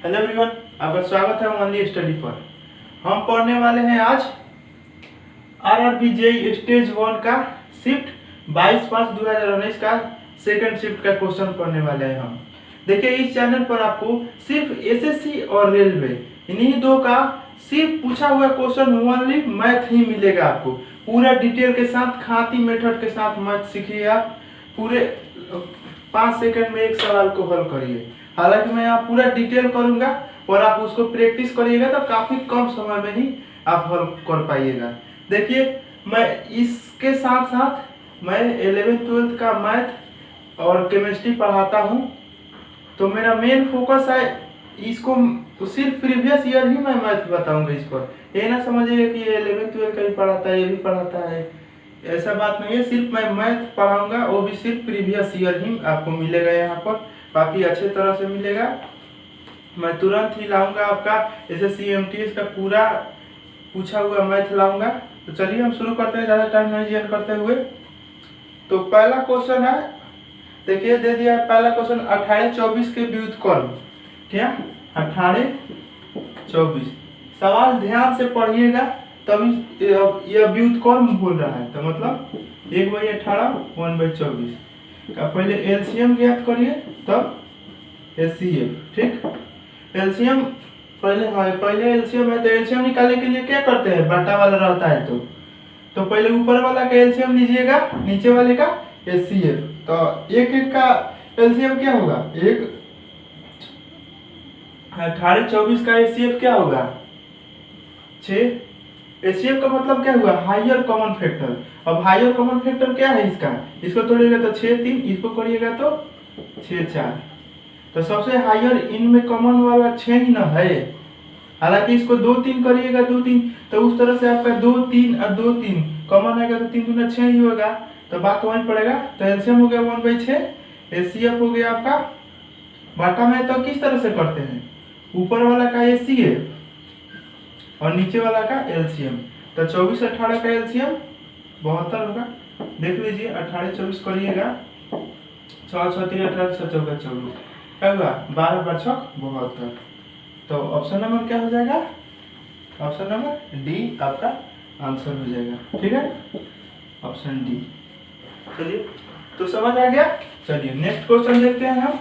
Hello everyone, आपका स्वागत है ओनली स्टडी पर। हम पढ़ने वाले हैं आज आरआरबी जेईई स्टेज 1 का शिफ्ट 22/5/2019 का सेकंड शिफ्ट का क्वेश्चन पढ़ने वाले हैं हम। देखिए, इस चैनल पर आपको सिर्फ एसएससी और रेलवे इन्हीं दो का सिर्फ पूछा हुआ क्वेश्चन ओनली मैथ ही मिलेगा। आपको पूरा डिटेल के साथ खाती मेथड के साथ मैथ सीखिए। आप पूरे 5 सेकंड में एक सवाल को हल करिए। हालांकि मैं यहाँ पूरा डिटेल करूंगा और आप उसको प्रैक्टिस करिएगा तो काफी कम समय में ही आप हल कर पाइएगा। देखिए, मैं इसके साथ साथ मैं 11th-12th का मैथ और केमिस्ट्री पढ़ाता हूँ, तो मेरा मेन फोकस है इसको सिर्फ प्रीवियस ईयर ही मैं मैथ बताऊंगा इस पर। ये ना समझिएगा कि ये 11th-12th का भी पढ़ाता है, ये भी पढ़ाता है, ऐसा बात नहीं है। सिर्फ मैं मैथ पढ़ाऊंगा, वो भी सिर्फ प्रीवियस ईयर ही आपको मिलेगा। यहाँ पर काफी अच्छे तरह से मिलेगा। मैं तुरंत ही लाऊंगा आपका एसएससी एमटीएस का पूरा पूछा हुआ मैथ लाऊंगा। तो चलिए हम शुरू करते हैं, ज्यादा टाइम नहीं जियान करते हुए। तो पहला क्वेश्चन है, देखिए दे दिया है पहला क्वेश्चन 18-24 के व्युत्क्रम। क्या 18-24 सवाल ध्यान से पढ़िएगा, तभी यह व्युत्क्रम बोल रहा है। तो मतलब 1/18 1/24 का पहले एलसीएम ज्ञात करिए, तब एचसीएफ। ठीक, एलसीएम पहले एलसीएम है, तो एलसीएम निकालने के लिए क्या करते हैं, बटा वाला रहता है तो पहले ऊपर वाला का एलसीएम लीजिएगा, नीचे वाले का एचसीएफ। तो एक एक का एलसीएम क्या होगा, 18-24 का एचसीएफ क्या होगा 6। एचसीएफ का मतलब क्या हुआ, हायर कॉमन फैक्टर। अब हायर कॉमन फैक्टर क्या है इसको तोड़िएगा तो 6-3, इसको करिएगा तो 6-4। तो सबसे हायर इनमें कॉमन वाला 6 ही ना है। हालांकि इसको 2-3 करिएगा 2-3, तो उस तरह से आपका 2-3 और 2-3 कॉमन आएगा, तो 3 दूना 6 ही होगा। तो बात वहीं पड़ेगा। तो एलसीएम हो गया 1/6, एचसीएफ हो गया आपका। बाटा में तो किस तरह से करते हैं, ऊपर वाला का एचसीएफ और नीचे वाला का एलसीएम। तो 24-18 का एलसीएम 72 होगा। देख लीजिए, 18-24 करिएगा, 6-6-3-18 7-4 24 क्या हुआ, 12-12 72। तो ऑप्शन नंबर क्या हो जाएगा, ऑप्शन नंबर डी आपका आंसर हो जाएगा। ठीक है, ऑप्शन डी। चलिए, तो समझ आ गया। चलिए नेक्स्ट क्वेश्चन देखते हैं हम।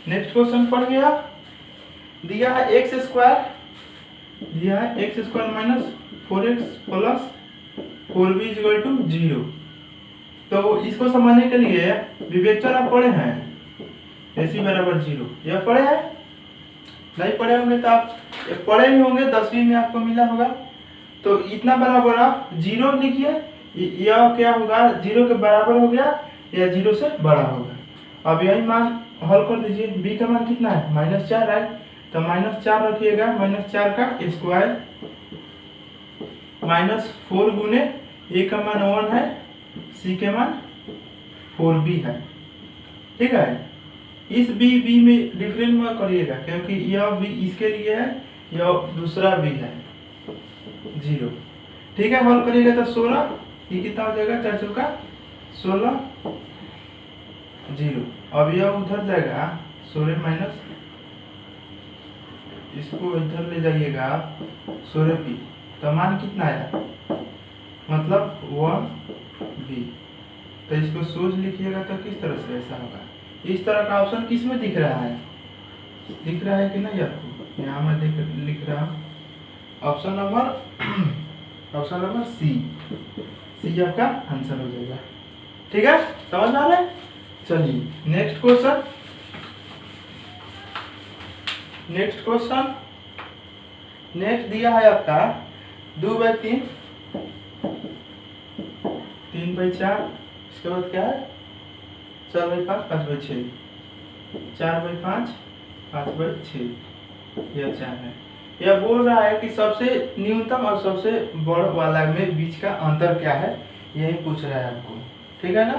नेक्स्ट क्वेश्चन पढ़ गया, दिया है x² - 4x + 4b = 0। तो इसको समझने के लिए विवेचन आप पढ़े हैं, ac = 0, यह पढ़े हैं? नहीं पढ़े होंगे तो आप पढ़े ही होंगे, 10वीं में आपको मिला होगा। तो इतना बराबर आप 0 लिखिए, यह क्या होगा, 0 के बराबर हो गया या 0 से बड़ा होगा। अब यही मान हल कर दीजिए। b का मान कितना है, -4 है, तो -4 रखिएगा, -4 का स्क्वायर -4 गुने a का मान 1 है, c के मान 4b है। ठीक है, इस b में डिफरेंस मत करिएगा, क्योंकि यह b इसके लिए है, यह दूसरा b है 0। ठीक है, हल करिएगा तो 16, ये कितना हो जाएगा, 4 × 16 0। अब यह उधर जाएगा 16 माइनस, इसको इधर ले जाइएगा आप 16b, तो मान कितना आया, मतलब 1b। तो इसको सोच लिखिएगा तो किस तरह से ऐसा होगा। इस तरह का ऑप्शन किस में दिख रहा है, दिख रहा है कि नहीं आपको, यहाँ मैं लिख रहा हूँ ऑप्शन नंबर सी आपका आंसर हो जाएगा। ठीक है, समझ में आ रहा है। चलिए नेक्स्ट क्वेश्चन नेक्स्ट दिया है आपका 2/3 3/4, इसके बाद क्या है 4/5 5/6 4/5 5/6, यह 4 है। यह बोल रहा है कि सबसे न्यूनतम और सबसे बड़ वाला में बीच का अंतर क्या है, यही पूछ रहा है आपको। ठीक है ना,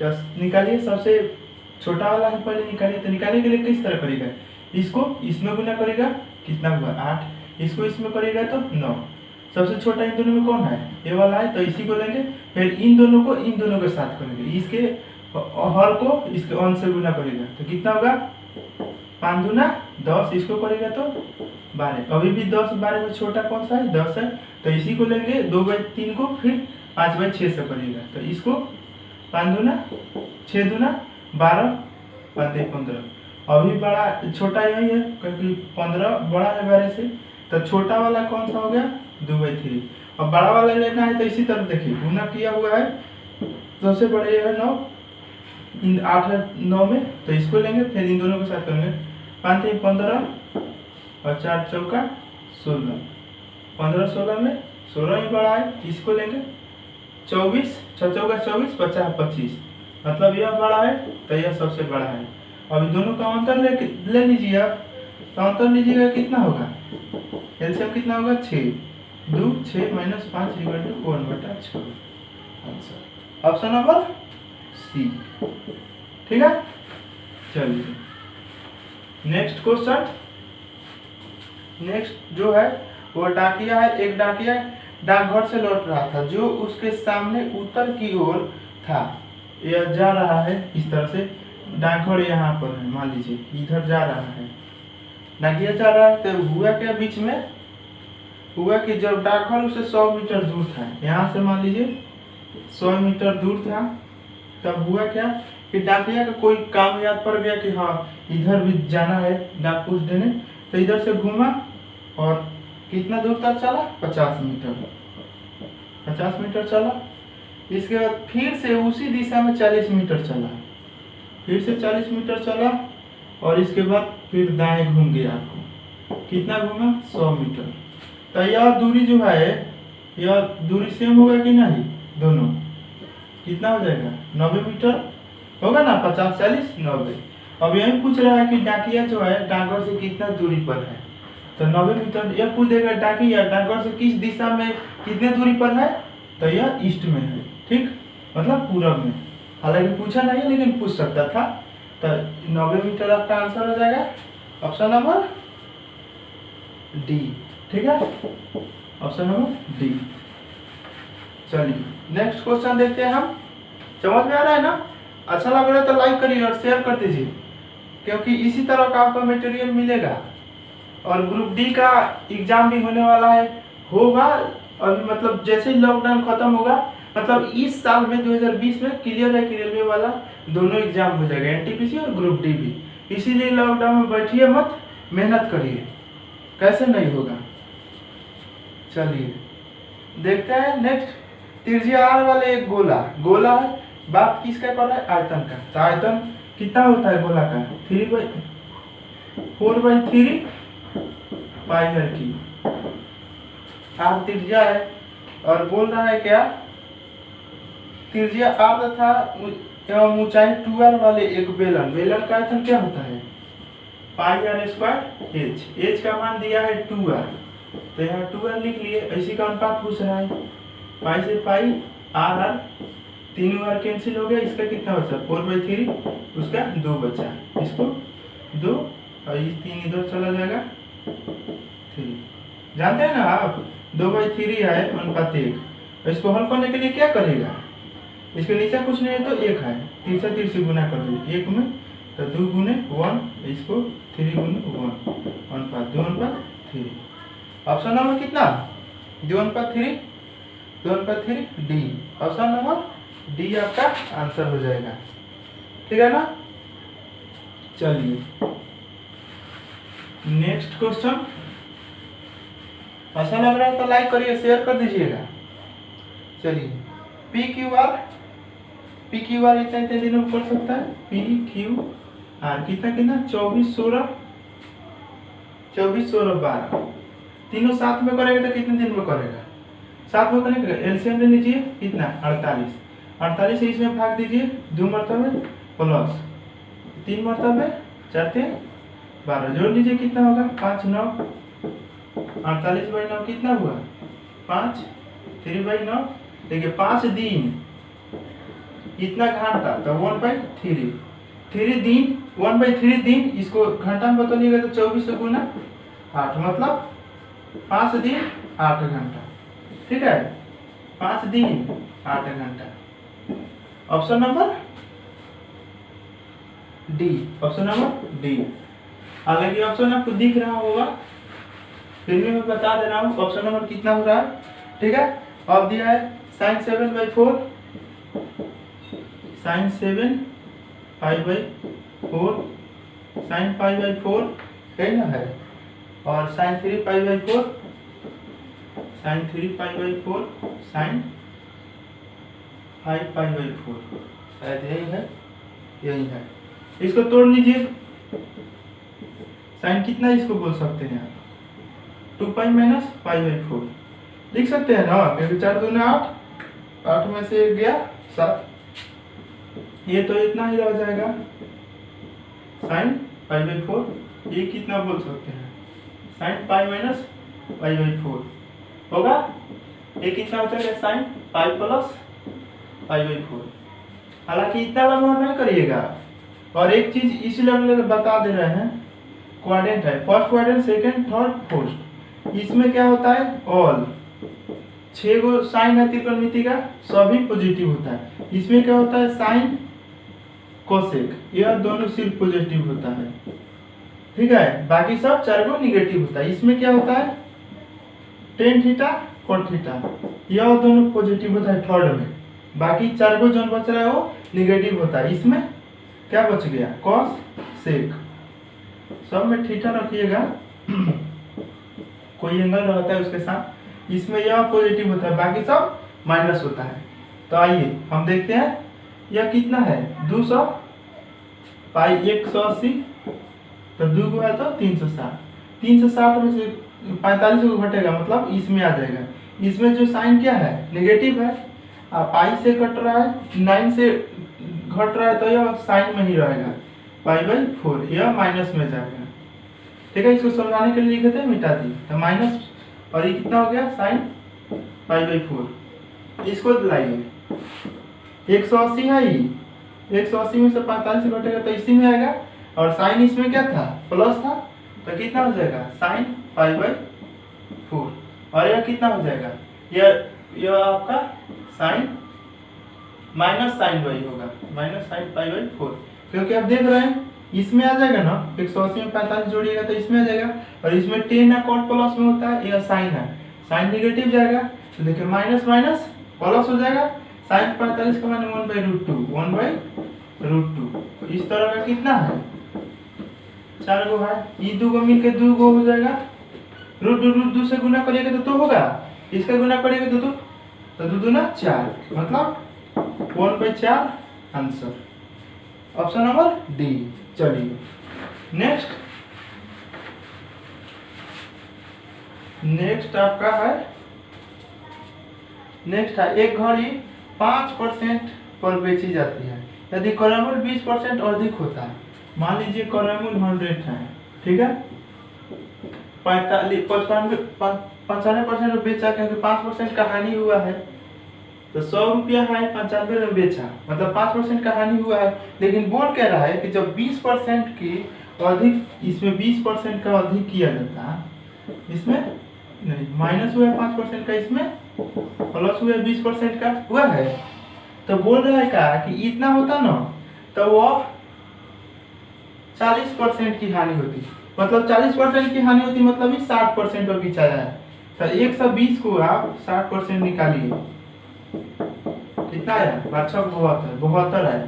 तो निकालिए, सबसे छोटा वाला ही पहले निकालिए। तो निकालने के लिए किस तरह करेगा, इसको इसमें गुना करेगा, कितना हुआ 8, इसको इसमें करेगा तो 9। सबसे छोटा इन दोनों में कौन है, ये वाला है, तो इसी को लेंगे। फिर इन दोनों को इन दोनों के साथ करेंगे, इसके हर को इसके अंश से गुना करेगा, तो कितना होगा 5 दूना 10, इसको करेगा तो 12। अभी भी 10 12 में छोटा कौन सा है? 10 है। तो इसी को लेंगे 2/3 को, फिर 5/6 से करिएगा। तो इसको 5 दूना 6 दूना 12, 5 15। अभी बड़ा छोटा यही है क्योंकि 15 बड़ा है 12 से। तो छोटा वाला कौन सा हो गया? 2/3। और बड़ा वाला लेना है तो इसी तरह देखिए गुना किया हुआ है। सबसे बड़े ये है 9, इन 8 है 9 में, तो इसको लेंगे फिर इन दोनों के साथ करेंगे। 5 3 15 और 4 चौका 16, 15 16 में 16 ही बड़ा है, इसको लेंगे। 24 6 चौका 24 50 25, मतलब यह बड़ा है तो यह सबसे बड़ा है। अभी दोनों का अंतर ले लीजिए आप। तो अंतर लीजिएगा कितना होगा? एलसीएम कितना होगा? 6 2 6 - 5 = 1/6 आंसर। Option number C. ठीक है, चलिए नेक्स्ट क्वेश्चन। नेक्स्ट जो है वो डाकिया है। एक डाकिया डाकघर से लौट रहा था, जो उसके सामने उत्तर की ओर था। यह जा रहा है इस तरह से, डाकघर यहाँ पर है, मान लीजिए इधर जा रहा है, डाकिया जा रहा है। तो हुआ क्या बीच में? हुआ कि जब डाकघर उसे 100 मीटर दूर था, यहाँ से मान लीजिए 100 मीटर दूर था, तब हुआ क्या कि डाकिया का कोई काम याद पड़ गया कि हाँ इधर भी जाना है डाक पोस्ट देने। तो इधर से घूमा और कितना दूर तक चला? 50 मीटर। 50 मीटर चला। इसके बाद फिर से उसी दिशा में 40 मीटर चला, फिर से 40 मीटर चला और इसके बाद फिर दाएं घूम गया। आपको कितना घूमा? 100 मीटर। तो यह दूरी जो है, यह दूरी सेम होगा कि नहीं? दोनों कितना हो जाएगा? 90 मीटर होगा ना। 50 40 90। अब यही पूछ रहा है कि डाकिया जो है डाकघर से कितना दूरी पर है। तो 90 मीटर। यह पूछेगा डाकिया डाकघर से किस दिशा में कितने दूरी पर है? तो यह ईस्ट में है, ठीक, मतलब पूरब में। हालांकि पूछा नहीं लेकिन पूछ सकता था। तो 90 मीटर आपका आंसर हो जाएगा ऑप्शन नंबर डी। ठीक है, ऑप्शन नंबर डी। चलिए नेक्स्ट क्वेश्चन देखते हैं हम। समझ में आ रहा है ना? अच्छा लग रहा है तो लाइक करिए और शेयर कर दीजिए, क्योंकि इसी तरह का आपको मटेरियल मिलेगा। और ग्रुप डी का एग्जाम भी होने वाला है, होगा अभी, मतलब जैसे ही लॉकडाउन खत्म होगा, मतलब इस साल में 2020 में क्लियर है कि रेलवे वाला दोनों एग्जाम हो जाएगा, एनटीपीसी और ग्रुप डी भी। इसीलिए लॉकडाउन में बैठिए मत, मेहनत करिए, कैसे नहीं होगा। चलिए देखते हैं नेक्स्ट। त्रिज्या आर वाले एक गोला है, बात किसका कर रहा है? आयतन का। तो आयतन कितना होता है गोला का? 4/3 पाई है की। आर त्रिज्या है और बोल रहा है क्या? त्रिज्या आर तथा एवं ऊंचाई 2r वाले एक बेलन का आयतन क्या होता है? πr² h का मान दिया है 2r, तो यहाँ 2r लिख लिए। इसी का अनुपात पूछ रहा है। पाई से पाई r 3 बार कैंसिल हो गया, इसका कितना बचा? 4/3, उसका 2 बचा, इसको 2 और ये 3 इधर चला जाएगा 3। जानते हैं ना आप 2/3 है अनुपात 1। इसको हल करने के लिए क्या करेगा? इसके नीचे कुछ नहीं है तो 1 है, 3 से गुना कर दीजिए 1 में, तो 2 गुने 1, इसको 3 गुने 1 अनुपात 2/3। ऑप्शन नंबर कितना? 2/3 डी। ऑप्शन नंबर डी आपका आंसर हो जाएगा। ठीक है ना? चलिए नेक्स्ट क्वेश्चन। अच्छा लग रहा है तो लाइक करिए, शेयर कर दीजिएगा। चलिए पी क्यू आर इतना दिनों में पढ़ सकता है। पी क्यू आर कितना 24 16 12 तीनों साथ में करेगा तो कितने दिन में करेगा? साथ में करेगा। एलसीएम ले लीजिए, कितना? 48 से इसमें भाग दीजिए, 2 मरतबे प्लस 3 मरतबे 4 3 12, जोड़ लीजिए कितना होगा? 5 9 48/9 कितना हुआ? 5 3/9। देखिए 5 दिन इतना घंटा, तो 1/3 3 दिन 1/3 दिन, इसको घंटा में बदलिएगा तो 24 से गुना 8, मतलब 5 दिन 8 घंटा। ठीक है, 5 दिन 8 घंटा। Option number D. Option number D. हालांकि ऑप्शन आपको दिख रहा होगा, फिर भी मैं बता दे रहा हूँ ऑप्शन नंबर कितना हो रहा है। ठीक है, अब दिया है sin 7/4, sin 7 π/4, sin π/4 है ना है, और sin 3 π/4, sin 3 π/4, sin 5 π/4, शायद यही है, यही है। इसको तोड़ लीजिए, साइन कितना इसको बोल सकते हैं आप, 2π - π/4 लिख सकते हैं ना, क्योंकि 4 दूनी 8, 8 में से 1 गया 7, ये तो इतना ही रह जाएगा sin π/4, ये कितना बोल सकते हैं, sin π - π/4 होगा, ये कितना हो जाएगा sin π + π/4। हालांकि इतना लंबा नहीं करिएगा, और एक चीज इसलिए बता दे रहे हैं, क्वाड्रेंट है, first quadrant, second, third, fourth, इसमें क्या होता है ऑल 6 गो साइन है त्रिकोणमिति का, सभी पॉजिटिव होता है। इसमें क्या होता है साइन कोसेक, यह दोनों सिर्फ पॉजिटिव होता है। ठीक है, बाकी सब 4 गो निगेटिव होता है। इसमें क्या होता है टेन थीटा, कोट थीटा, यह दोनों पॉजिटिव होता है थर्ड में, बाकी 4 गो जो बच रहा है वो निगेटिव होता है। इसमें क्या बच गया कॉस सेक, सब में थीटा रखिएगा, कोई एंगल रहता है उसके साथ, इसमें यह पॉजिटिव होता है, बाकी सब माइनस होता है। तो आइए हम देखते हैं यह कितना है 200 पाई 180, तो 2 गो है तो 360, 360 में से 45 को घटेगा, मतलब इसमें आ जाएगा। इसमें जो साइन क्या है नेगेटिव है, पाई से कट रहा है, 9 से घट रहा है, तो यह साइन में ही रहेगा, π/4 यह माइनस में जाएगा। ठीक है, इसको समझाने के लिए लिखे थे, मिटा दी तो माइनस, और ये कितना हो गया साइन π/4। इसको लाइए 180 है, ये 180 में से 45 घटेगा तो इसी में आएगा, और साइन इसमें क्या था प्लस था, तो कितना हो जाएगा साइन π/4, और यह कितना हो जाएगा, यह आपका साइन माइनस साइन वही होगा, माइनस साइन π/4, क्योंकि आप देख रहे हैं इसमें आ जाएगा ना, 180 में 45 जोड़िएगा तो इसमें आ जाएगा, और इसमें 10 है कॉट प्लस में होता है, यह साइन है, साइन निगेटिव जाएगा, तो देखिए माइनस माइनस प्लस हो जाएगा, साइन 45 का माने 1/√2, 1/√2। इस तरह का कितना है 4 गो है, ये 2 गो मिलके 2 गो हो जाएगा, √2 से गुना करिएगा तो 2 होगा, इसका गुना करिएगा तो 2, तो 2 दूना 4, मतलब 1/4 आंसर, ऑप्शन नंबर डी। चलिए नेक्स्ट आपका है, नेक्स्ट है एक घड़ी 5% पर बेची जाती है, यदि क्रय मूल्य 20% अधिक होता है, मान लीजिए क्रय मूल्य 100 है, ठीक है, 95% में बेचा, क्योंकि 5% का हानि हुआ है, तो 100 रुपया है 95 में बेचा, मतलब 5% का हानि हुआ है। लेकिन बोल कह रहा है कि जब 20% की अधिक, इसमें 20% का अधिक किया जाता है, इसमें नहीं, माइनस हुआ है 5% का, इसमें प्लस हुआ है 20% का हुआ है, तो बोल रहा है क्या कि इतना होता ना, तो वो 40% की हानि होती, मतलब 40% की हानि होती, मतलब 60% में बेचा जाए, तो 120 को आप 60% निकालिए, कितना आया 72 है,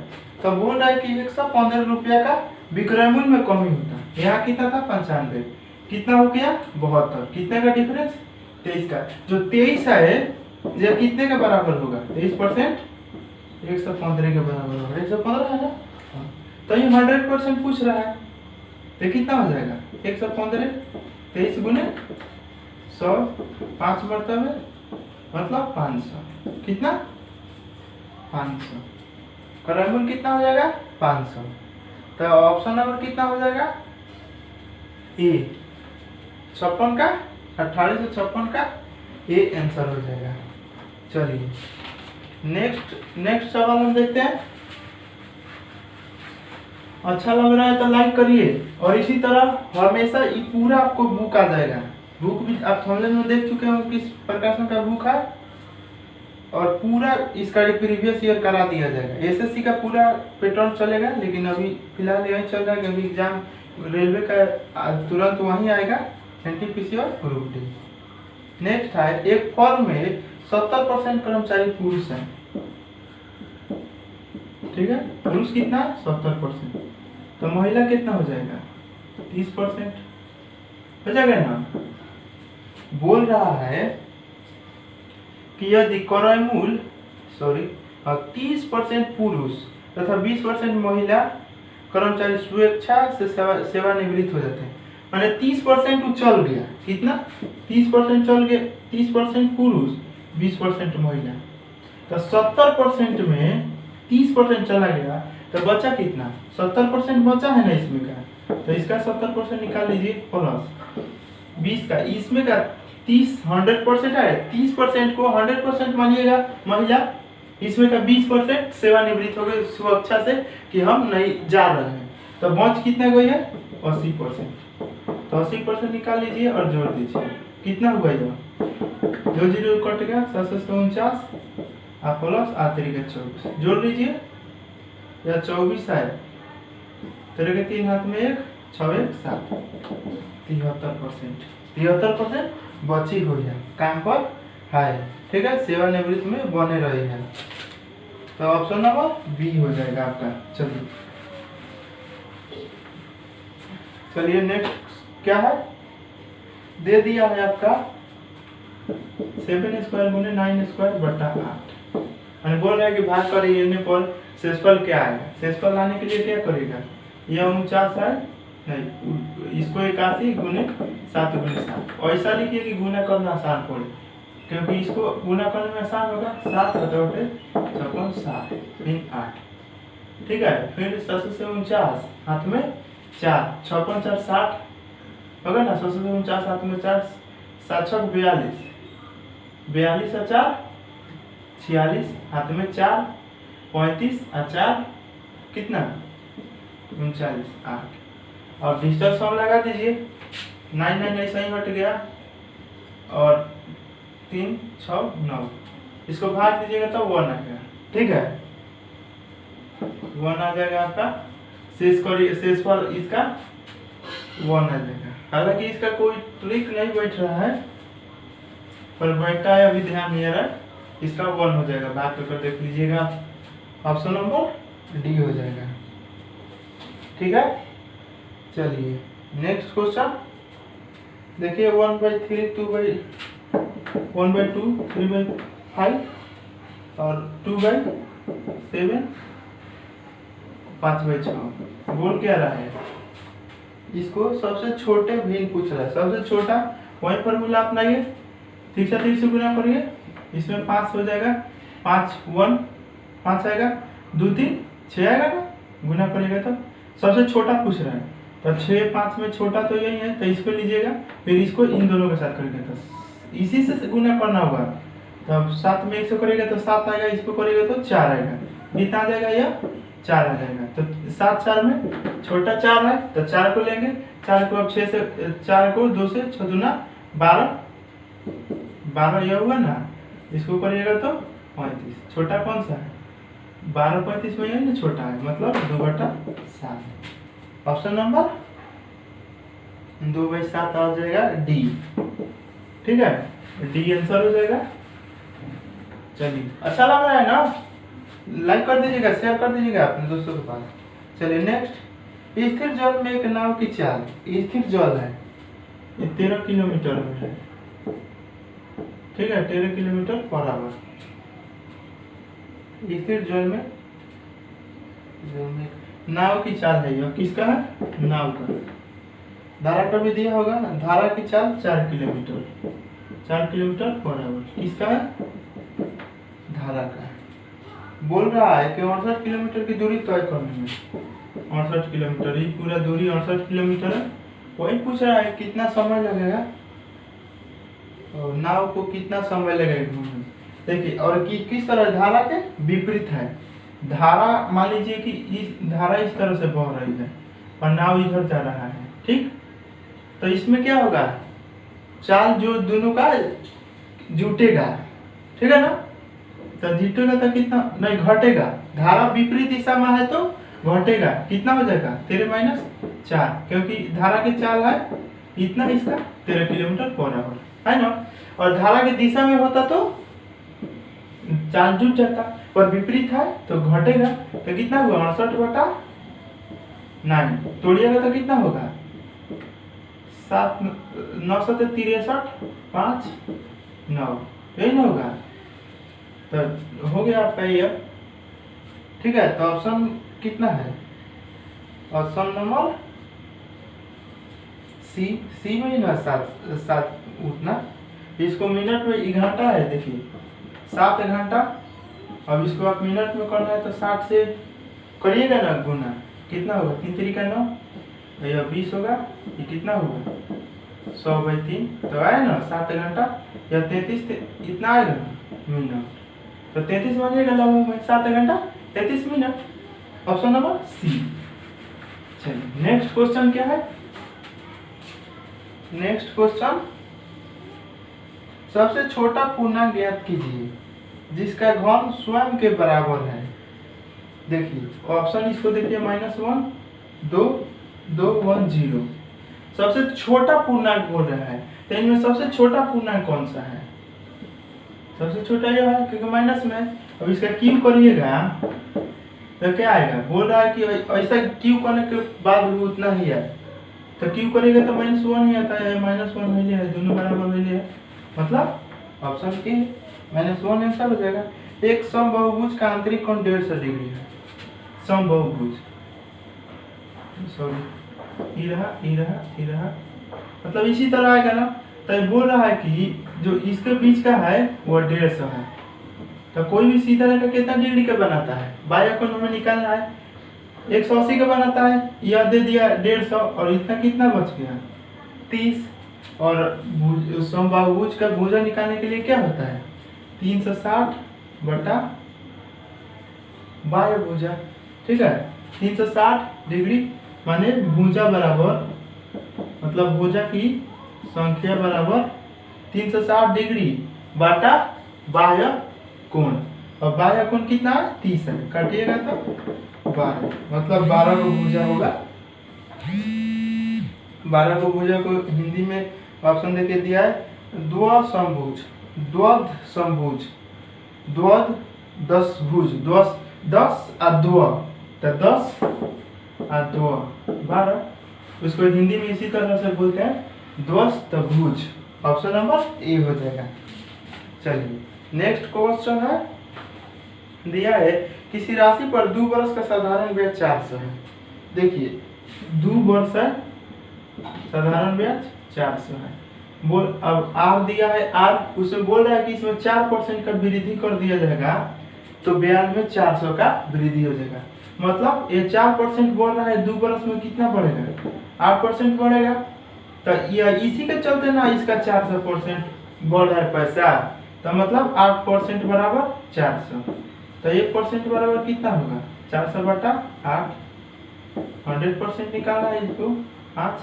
तो बोल रहा है कि 115 रुपया का विक्रय मूल्य में कमी होता है, यहाँ कितना था 95, कितना हो गया 72, कितने का डिफरेंस 23 का, जो 23 है यह कितने का बराबर होगा 23%, 115 के बराबर होगा, 115 है ना, तो ये 100% पूछ रहा है, तो कितना हो जाएगा 115, 23 गुने 100, 5 मरतबे, मतलब 500, कितना 500, क्रय मूल्य कितना हो जाएगा 500, तो ऑप्शन नंबर कितना हो जाएगा ए, 56 का 1856 का ए आंसर हो जाएगा। चलिए नेक्स्ट सवाल हम देखते हैं, अच्छा लग रहा है तो लाइक करिए, और इसी तरह हमेशा ये पूरा आपको बुक आ जाएगा, बुक भी आप थंबनेल में देख चुके हो किस प्रकार का बुक है, और पूरा इसका प्रीवियस ईयर करा दिया जाएगा। एसएससी का पूरा पैटर्न चलेगा, लेकिन अभी फिलहाल यही चल रहा है क्योंकि एग्जाम रेलवे का तुरंत वहीं आएगा, एनटीपीसी और ग्रुप डी। नेक्स्ट है, एक फर्म में 70% कर्मचारी पुरुष हैं, ठीक है। पुरुष कितना? 70%। तो महिला कितना हो जाएगा? 30% हो जाएगा ना। बोल रहा है कि यदि क्रयमूल्य 30% पुरुष तथा 20% महिला कर्मचारी स्वेच्छा से सेवानिवृत्त हो जाते हैं, माने 30% वो चल गया, कितना? 30% चल गया, 30% पुरुष 20% महिला, तो 70% में 30% चला गया तो बचा कितना? 70% बचा है ना इसमें का, तो इसका 70% निकाल लीजिए प्लस 20 का, इसमें का 100% है, 30% को 100% मानिएगा महिला, इसमें का 20% सेवानिवृत्त हो गए स्वेच्छा से कि हम नहीं जा रहे हैं, तो बच कितना गई है? 80%। तो 80% निकाल लीजिए और जोड़ दीजिए, कितना हुआ ये? 2 जीरो कट गया, 749 प्लस 24 जोड़ लीजिए, या 24 है, तेरे के 3 हाथ में 1, 6 1 7, 73%। 73% बची हुई है, काम पर है, ठीक है, सेवानिवृत्त में बने रही है। तो ऑप्शन नंबर बी हो जाएगा आपका। चलिए नेक्स्ट क्या है, दे दिया है आपका 7 स्क्वायर गुने 9 स्क्वायर बटा 8। मैंने बोल रहा है कि भाग करिए पर शेषफल क्या है। शेषफल लाने के लिए क्या करेगा? यह 49 है, नहीं इसको 81 गुने 7 गुने 7 ऐसा लिखिए कि गुना करना आसान पड़े, क्योंकि इसको गुना करने में आसान होगा। 7 बटे 7 फिर 8, ठीक है। फिर 7 से 49 हाथ में 4, 6 5 4 60 होगा ना। 7 से 49 हाथ में 4, 7 6 42, 42 और 4 46, हाथ में 4 35 और 4 कितना? 39 8। और डिजिटल सम लगा दीजिए, 9 9 ऐसा ही हट गया, और 3 6 9, इसको भाग दीजिएगा तो 1 आ गया, ठीक है। 1 आ जाएगा आपका, शेषफल इसका 1 आ जाएगा। हालांकि इसका कोई ट्रिक नहीं बैठ रहा है, पर बैठा है अभी ध्यान नहीं आ रहा, इसका 1 हो जाएगा। भाग कर देख लीजिएगा, ऑप्शन नंबर डी हो जाएगा, ठीक है। चलिए नेक्स्ट क्वेश्चन देखिए, 1/3 1/2 3/5 और 2/7 5/6। बोल क्या रहा है? इसको सबसे छोटे भिन्न पूछ रहा है। सबसे छोटा वही फॉर्मूला अपनाइए, 3 से गुना करिए, इसमें 5 हो जाएगा, 5 1 5 आएगा, 2 3 6 आएगा ना, गुना करिएगा तो सबसे छोटा पूछ रहा है, तो 6 5 में छोटा तो यही है, तो इसको लीजिएगा, फिर इसको इन दोनों के साथ करेंगे तो इसी से गुना करना होगा। तो 7 में 1 से करेगा तो 7 आएगा, इसको करेगा तो 4 आएगा, कितना आ जाएगा? यह 4 आ जाएगा। तो 7 4 में छोटा 4 है, तो 4 को लेंगे, 4 को अब 6 से 4 को 2 से 6 दूना 12 यह हुआ ना, इसको करिएगा तो 35। छोटा कौन सा है? 12 35 में यही ना छोटा है, मतलब 2/7। ऑप्शन नंबर 2/7 आ जाएगा डी, ठीक है, डी आंसर हो जाएगा। चलिए अच्छा लग रहा है ना, लाइक कर दीजिएगा, शेयर कर दीजिएगा अपने दोस्तों के पास। चलिए नेक्स्ट, स्थिर जल में एक नाव की चाल, स्थिर जल है, 13 किलोमीटर में है, ठीक है, 13 किलोमीटर पर आवर। स्थिर जल में नाव की चाल है, यह किसका है? नाव का। धारा का भी दिया होगा ना, धारा की चाल 4 किलोमीटर, 4 किलोमीटर पर आवर, किसका है? धारा का। बोल रहा है कि 68 किलोमीटर की दूरी तय करने में, 68 किलोमीटर, ये पूरा दूरी 68 किलोमीटर है। वही पूछ रहा है कितना समय लगेगा, और नाव को कितना समय लगेगा घूमने। देखिए, और किस तरह धारा के विपरीत है। धारा मान लीजिए कि धारा इस तरह से बह रही है और नाव इधर जा रहा है, ठीक, तो इसमें क्या होगा? चाल जो दोनों का जुटेगा, ठीक है ना, तो जीतेगा तो कितना नहीं घटेगा, धारा विपरीत दिशा में है तो घटेगा, कितना हो जाएगा 13-4, क्योंकि धारा के चाल है इतना, इसका 13 किलोमीटर पर आवर है ना। और धारा की दिशा में होता तो चाल जुट जाता, पर विपरीत है तो घटेगा, तो कितना हुआ 68/9, तोड़िएगा तो कितना होगा 7 9 से 63 5 9, यही ना होगा। तो हो गया आपका ये, ठीक है। तो ऑप्शन कितना है, ऑप्शन नंबर सी में ही ना 7 उतना, इसको मिनट में 1 घंटा है, देखिए 7 घंटा। अब इसको आप मिनट में करना है तो 60 से करिएगा ना गुना, कितना होगा 3 3 का 9, यह 20 होगा, ये कितना होगा 100/3, तो आए ना 7 घंटा या 33 इतना आएगा मिनट, तो 33 बनेगा लगभग में 7 घंटा 33 मिनट, ऑप्शन नंबर सी। चलिए नेक्स्ट क्वेश्चन क्या है, नेक्स्ट क्वेश्चन, सबसे छोटा पूर्णांक ज्ञात कीजिए जिसका घन स्वयं के बराबर है। देखिए ऑप्शन इसको देखिए -1 2 2 1 0, सबसे छोटा पूर्णांक बोल रहा है, तो इनमें सबसे छोटा पूर्णांक कौन सा है, सबसे छोटा यह है क्योंकि माइनस में। अब इसका क्यू करिएगा तो क्या आएगा, बोल रहा है कि ऐसा क्यू करने के बाद भी उतना ही है, तो क्यू करेगा तो -1 ही आता है, -1 मिले है, दोनों बराबर मिले है, मतलब ऑप्शन ए -1 आंसर हो जाएगा। एक समबाहुभुज का आंतरिक कोण 150 डिग्री है, समबाहुभुज, सॉरी ये रहा, मतलब इसी तरह आएगा ना। तो बोल रहा है कि जो इसके बीच का है वो 150 है, तो कोई भी सीधा रेखा कितना डिग्री का बनाता है, बाह्य कोण हमें निकालना है, 180 का बनाता है, यह दे दिया 150, और इतना कितना बच गया 30। और समबाहुभुज का भुजा निकालने के लिए क्या होता है 360 बटा बाह्य भुजा, ठीक है 360 डिग्री, माने भुजा बराबर, मतलब भुजा की संख्या बराबर 360 डिग्री बटा बाह्य कोण, और बाह्य कोण कितना है 30 है, काटिएगा तो 12, मतलब 12 को भुजा होगा। 12 को भुजा को हिंदी में ऑप्शन देके दिया है द्विसमभुज, द्वंद्वसमभुज, द्वंद्वदशभुज, 10 आ 2, तो 10 आ 2 12, उसको हिंदी में इसी तरह से बोलते हैं द्वंद्वभुज, ऑप्शन नंबर ए हो जाएगा। चलिए नेक्स्ट क्वेश्चन है, दिया है किसी राशि पर 2 वर्ष का साधारण ब्याज 400 है। देखिए 2 वर्ष है, साधारण ब्याज 400 है, बोल अब आर दिया है, आर उसमें बोल रहा है कि इसमें 4% का वृद्धि कर दिया जाएगा तो ब्याज में 400 का वृद्धि हो जाएगा, मतलब ये 4% बोल रहा है 2 वर्ष में कितना बढ़ेगा 8% बढ़ेगा, तो ये इसी के चलते ना इसका 400% बढ़ रहा है पैसा, तो मतलब 8% बराबर 400, तो 1% बराबर कितना होगा 400 बटा 8, 100% निकालना है इसको 5,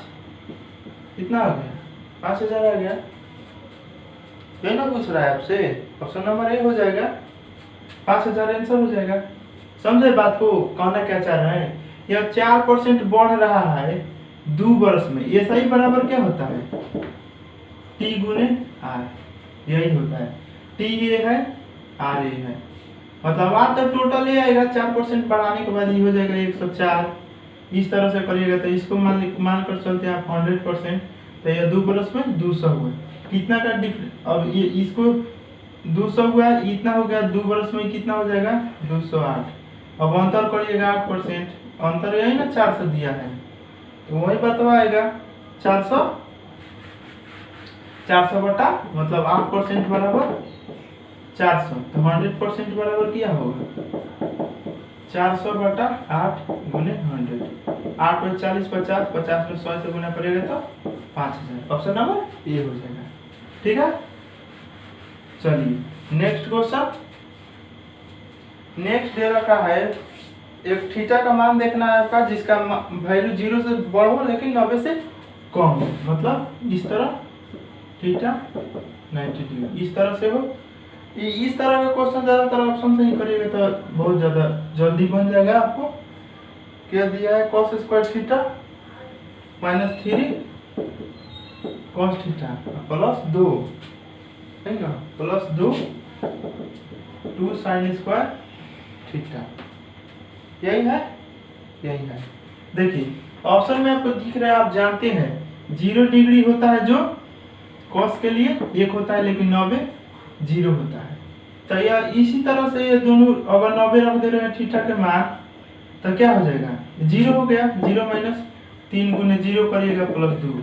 कितना हो गया 5000 आ गया, ये ना पूछ रहा है आपसे, ऑप्शन नंबर ए हो जाएगा, 5000 आंसर हो जाएगा। समझे बात को, कहना क्या चाह रहे हैं, यह 4% बढ़ रहा है 2 वर्ष में, ये सही बराबर क्या होता है टी गुने आर, यही होता है, टी ये है आर ये है, मतलब आर तो टोटल ये आएगा, 4% बढ़ाने के बाद ये हो जाएगा 104, इस तरह से करिएगा तो इसको मान कर चलते हैं आप 100%, तो ये 2 वर्ष में 200 हुआ, कितना का डिफरेंस, अब ये इसको 200 हुआ, इतना हो गया 2 वर्ष में कितना हो जाएगा 208, अब अंतर करिएगा 8%, अंतर यही ना 400 दिया है, तो वही बतवाएगा 400 बटा मतलब 8% बराबर 400, तो 100% बराबर क्या होगा 400 बटा 8 गुने 100, 8 में 40 50, 50 में 100 से गुना करेगा तो 5000, ऑप्शन नंबर ए हो जाएगा, ठीक है। चलिए नेक्स्ट क्वेश्चन, नेक्स्ट दे रखा है एक थीटा का मान देखना है आपका जिसका वैल्यू 0 से बड़ा हो लेकिन 90 से कम हो, मतलब इस तरह थीटा 90 डिग्री इस तरह से हो, इस तरह का क्वेश्चन ज़्यादातर ऑप्शन से ही करिएगा तो बहुत ज़्यादा जल्दी बन जाएगा। आपको क्या दिया है, cos square theta -3 cos theta plus 2, है ना, प्लस 2 2 sin स्क्वायर थीटा। यही है, यही है। देखिए ऑप्शन में आपको दिख रहा है, आप जानते हैं 0 डिग्री होता है जो cos के लिए 1 होता है, लेकिन 90 0 होता है। तो यार इसी तरह से ये दोनों अगर 90 रख दे रहे हैं थीटा के मान, तो क्या हो जाएगा, 0 हो गया। 0 माइनस 3 गुने 0 करिएगा प्लस 2,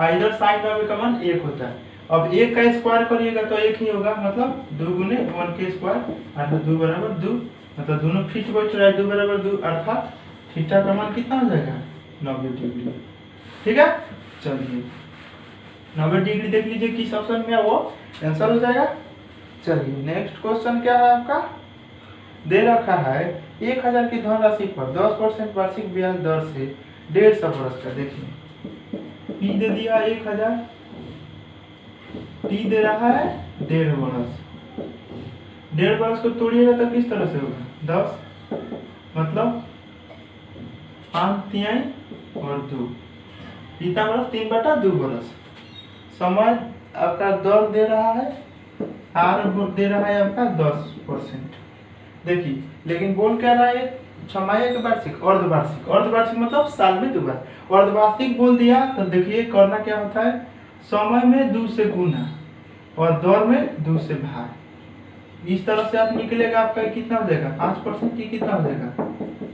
इधर साइन 90 का मान 1 होता है। अब 1 का स्क्वायर करिएगा तो 1 ही होगा, मतलब 2 गुने 1 के स्क्वायर अर्थात 2 बराबर 2, मतलब दोनों फिट बैठ रहा है 2 बराबर 2, अर्थात थीटा का मान कितना हो जाएगा, 90 डिग्री। ठीक है, चलिए 90 डिग्री देख लीजिए किस ऑप्शन में है, वो आंसर हो जाएगा। चलिए नेक्स्ट क्वेश्चन क्या है आपका, दे रखा है 1000 की धनराशि पर 10% वार्षिक ब्याज दर से 150 वर्ष का। देखिए पी दे दिया 1000, टी दे रहा है 1.5 वर्ष। 1.5 वर्ष को तोड़िएगा तो किस तरह से होगा, 10 मतलब 5 तिहाई और 2, कितना वर्ष, 3/2 वर्ष। समय आपका दर दे रहा है, आर दे रहा है आपका 10%। देखिए लेकिन बोल क्या रहा है, छमाही वार्षिक अर्धवार्षिक, अर्धवार्षिक मतलब साल में 2 बार। अर्धवार्षिक बोल दिया तो देखिए करना क्या होता है, समय में 2 से गुना और दर में 2 से भाग। इस तरह से आप निकलेगा, आपका कितना हो जाएगा, 5% की कितना हो जाएगा,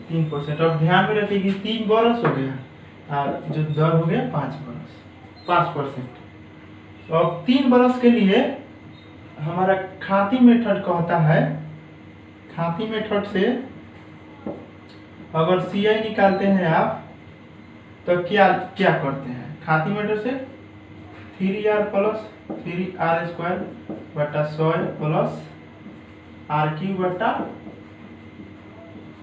3%। और ध्यान में रखिए कि 3 बरस हो गया और जो दर हो गया 5 बरस, 5%। अब 3 बरस के लिए हमारा खाती मेथड कहता है, खाती मेथड से अगर CI निकालते हैं आप तो क्या क्या करते हैं, खाती मेथड से 3r प्लस 3r स्क्वायर बटा 100 प्लस r क्यूब बटा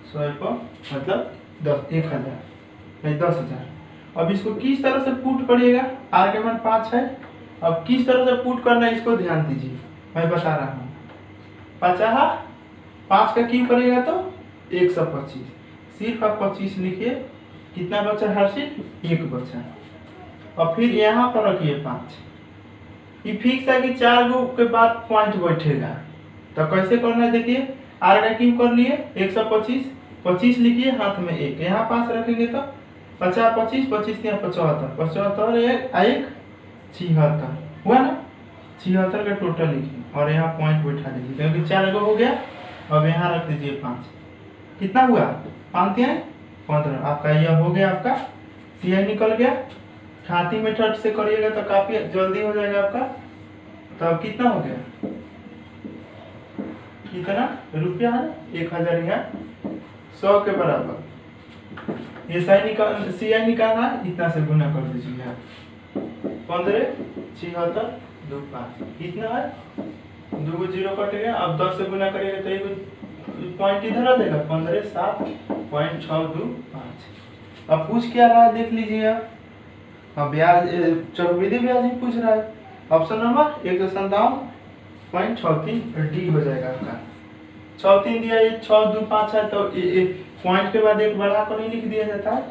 100 पर मतलब 10,000। अब इसको किस तरह से पुट करिएगा, r के मान 5 है। अब किस तरह से पुट करना है इसको ध्यान दीजिए, मैं बता रहा हूँ। 5 का क्यूब करेगा तो 125, सिर्फ आप 25 लिखिए, कितना बचा हर सिर्फ 1 बचा। और फिर यहाँ पर रखिए 5, ये फिक्स है कि 4 गो के बाद पॉइंट बैठेगा। तो कैसे करना है देखिए, आर का क्यूब कर लिए 125, 25 लिखिए हाथ में 1, यहाँ 5 रखेंगे तो 50 25 25 75, 75 1 76 हुआ ना, 76 का टोटल लिखिए और यहाँ पॉइंट बैठा दीजिए, क्योंकि 4 गो हो गया। अब यहाँ रख दीजिए 5, कितना हुआ, 5 तिहाई 15। आपका यह हो गया, आपका CI निकल गया। खाती मेथड से करिएगा तो काफी जल्दी हो जाएगा आपका। तो अब कितना हो गया, कितना रुपया है, 1000 या 100 के बराबर। ये CI निकालना है, इतना से गुना कर दीजिए आप, 15 76 2 5, कितना है, 2 0 कटेगा। अब 10 से गुना करेगा तो एक पॉइंट इधर आ जाएगा, 15 7.625। अब पूछ क्या रहा है देख लीजिए आप, अब ब्याज चक्रवृद्धि ब्याज ही पूछ रहा है। ऑप्शन नंबर 157.63 डी हो जाएगा आपका। 63 दिया, 6 2 5 है तो पॉइंट के बाद एक बढ़ा कर ही लिख दिया जाता है।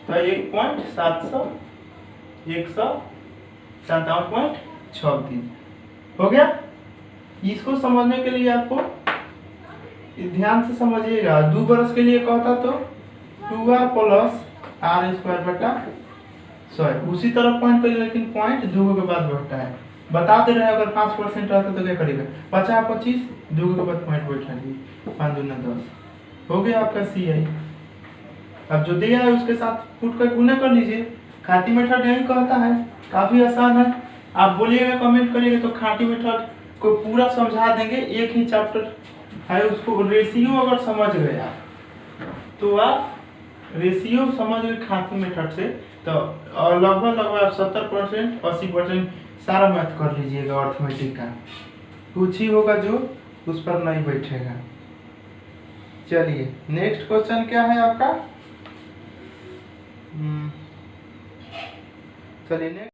तो 1.57 हो गया। इसको समझने के लिए आपको ध्यान से समझिएगा, 2 बरस के लिए कहता तो 2r प्लस r स्क्वायर बटा 100, उसी तरह पॉइंट करिए, लेकिन पॉइंट 2 के बाद बढ़ता है। बता दे रहे हैं अगर 5% रहता तो क्या करेगा, 50 25 2 के बाद पॉइंट बैठा दीजिए, 5 दूना 10 हो गया आपका CI। अब जो दिया है उसके साथ पुट कर गुना कर लीजिए। खाती मेथड यही कहता है, काफी आसान है। आप बोलिएगा कमेंट करिएगा तो खाती मेथड को पूरा समझा देंगे, एक ही चैप्टर है उसको। रेशियो अगर समझ गए आप तो आप रेशियो समझ गए खाती मेथड से, तो लगभग आप 70% 80% सारा मैथ कर लीजिएगा अर्थमेटिक का। कुछ ही होगा जो उस पर नहीं बैठेगा। चलिए नेक्स्ट क्वेश्चन क्या है आपका, चलिए नेक्स्ट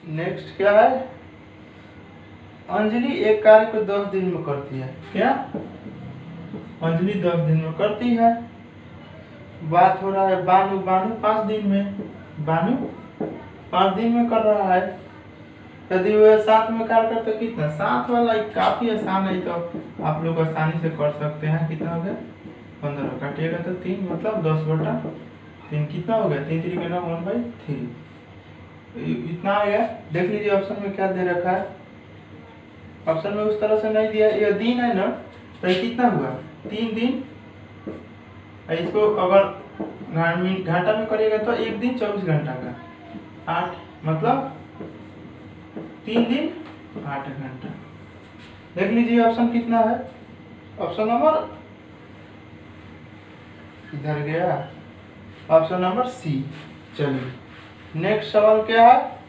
नेक्स्ट क्या है, अंजलि एक कार्य को 10 दिन में करती है। क्या, अंजलि 10 दिन में करती है। बात हो रहा है बानू 5 दिन में, बानू 5 दिन में कर रहा है। यदि वह 7 में कार्य करते कितना, 7 वाला काफी आसान है, तो आप लोग आसानी से कर सकते हैं। कितना हो गया, 15 काटिएगा तो 3, मतलब 10/3 कितना हो गया, 3 3 का 1/3 इतना आएगा। देख लीजिए ऑप्शन में क्या दे रखा है, ऑप्शन में उस तरह से नहीं दिया। ये दिन है ना, तो ये कितना हुआ, 3 दिन। इसको अगर घंटा में करिएगा तो 1 दिन 24 घंटा का, 8 मतलब 3 दिन 8 घंटा। देख लीजिए ऑप्शन कितना है, ऑप्शन नंबर इधर गया, ऑप्शन नंबर सी। चलिए नेक्स्ट सवाल क्या है,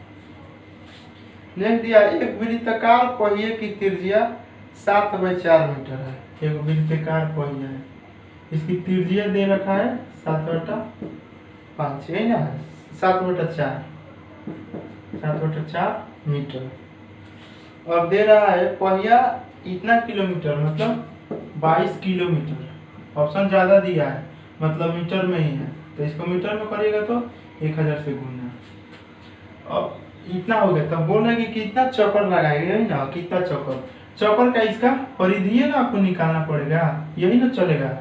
लिख दिया एक वृत्ताकार पहिए की त्रिज्या 7/4 मीटर है। एक वृत्ताकार पहिया है, इसकी त्रिज्या दे रखा है 7/5 है ना, 7/4 मीटर। और दे रहा है पहिया इतना किलोमीटर, मतलब 22 किलोमीटर। ऑप्शन ज्यादा दिया है, मतलब मीटर में ही है, तो इसको मीटर में करिएगा तो 1000 से गुना। अब इतना हो गया, तब बोल रहे कि कितना चक्कर लगाएगा, यही ना, कितना चक्कर का इसका परिधि है ना, आपको निकालना पड़ेगा, यही ना चलेगा।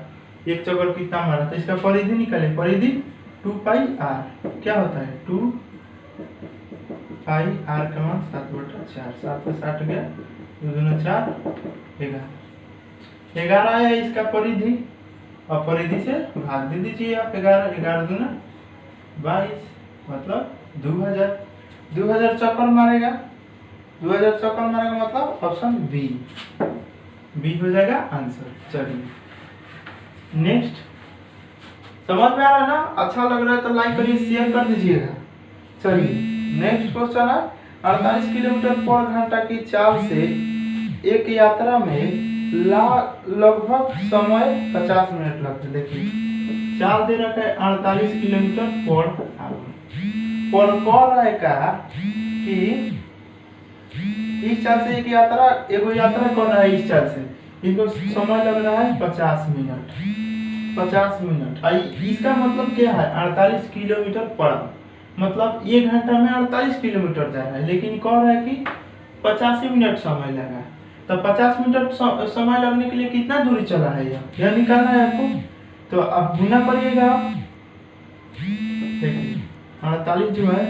एक चक्कर कितना मारा, तो इसका परिधि निकाले, परिधि 2πr क्या होता है, 2πr का मान 7/4, 7 से 60 गया, 2 दूना 4, 11 है इसका परिधि। और परिधि से भाग दे दीजिए आप, 11 दूना 22, मतलब 2000 चक्कर मारेगा, 2000 चक्कर मारेगा, मतलब ऑप्शन बी हो जाएगा आंसर। चलिए नेक्स्ट, समझ में आ रहा है ना, अच्छा लग रहा है तो लाइक करिए, शेयर कर दीजिएगा। चलिए नेक्स्ट क्वेश्चन है, 48 किलोमीटर पर घंटा की चाल से एक यात्रा में लगभग समय 50 मिनट लगते। देखिए चाल दे रखा है 48 किलोमीटर पर आवर, पर कह रहा है का कि इस चाल से एगो यात्रा कर रहा है, इस चाल से इसको समय लग रहा है 50 मिनट। इसका मतलब क्या है, 48 किलोमीटर पर, मतलब 1 घंटा में 48 किलोमीटर जा रहा है, लेकिन कह रहा है कि 85 मिनट समय लगा। तो 50 मिनट समय लगने के लिए कितना दूरी चला है, यह निकालना है आपको। तो आप गुना करिएगा, देखिए 48 जो है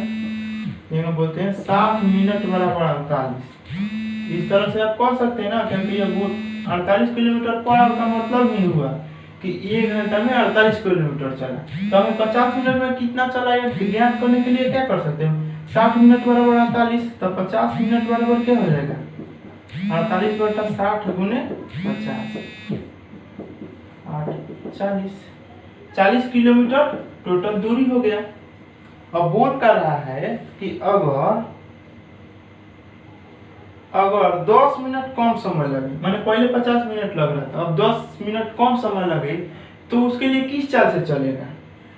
ये बोलते हैं 60 मिनट बराबर 48। इस तरह से आप कर सकते हैं ना, क्योंकि ये 48 किलोमीटर पर आवर का मतलब ही हुआ कि 1 घंटा में 48 किलोमीटर चला। तो हमें 50 मिनट में कितना चला है ज्ञात करने के लिए क्या कर सकते हैं, 60 मिनट बराबर 48, तो 50 मिनट बराबर क्या हो जाएगा, 48/60 गुने 50, 8 40 किलोमीटर टोटल दूरी हो गया। अब बोल कर रहा है कि अगर 10 मिनट कम समय लगे, माने पहले 50 मिनट लग रहा था, अब 10 मिनट कम समय लगे, तो उसके लिए किस चाल से चलेगा।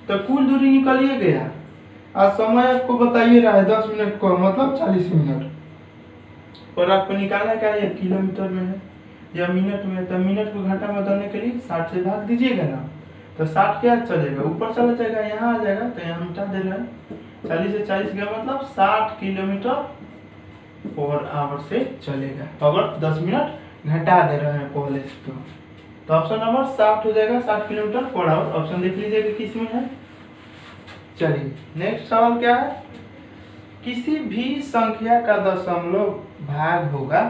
तो कुल दूरी निकलिए गया, आज समय आपको बताइए रहा है 10 मिनट कम, मतलब 40 मिनट। और आपको निकालना क्या है, किलोमीटर में है या मिनट में है, तो मिनट को घंटा में बदलने के लिए 60 से भाग दीजिएगा ना, तो 60 क्या चलेगा, ऊपर चला जाएगा, यहाँ आ जाएगा, तो यहाँ मिटा दे रहा है, 40 से 40 गया, मतलब 60 किलोमीटर पर आवर से चलेगा, अगर 10 मिनट घटा दे रहे हैं पहले से। तो ऑप्शन नंबर 60 हो जाएगा, 60 किलोमीटर पर आवर। ऑप्शन देख लीजिएगा किस में है। चलिए नेक्स्ट सवाल क्या है, किसी भी संख्या का दशमलव भाग होगा,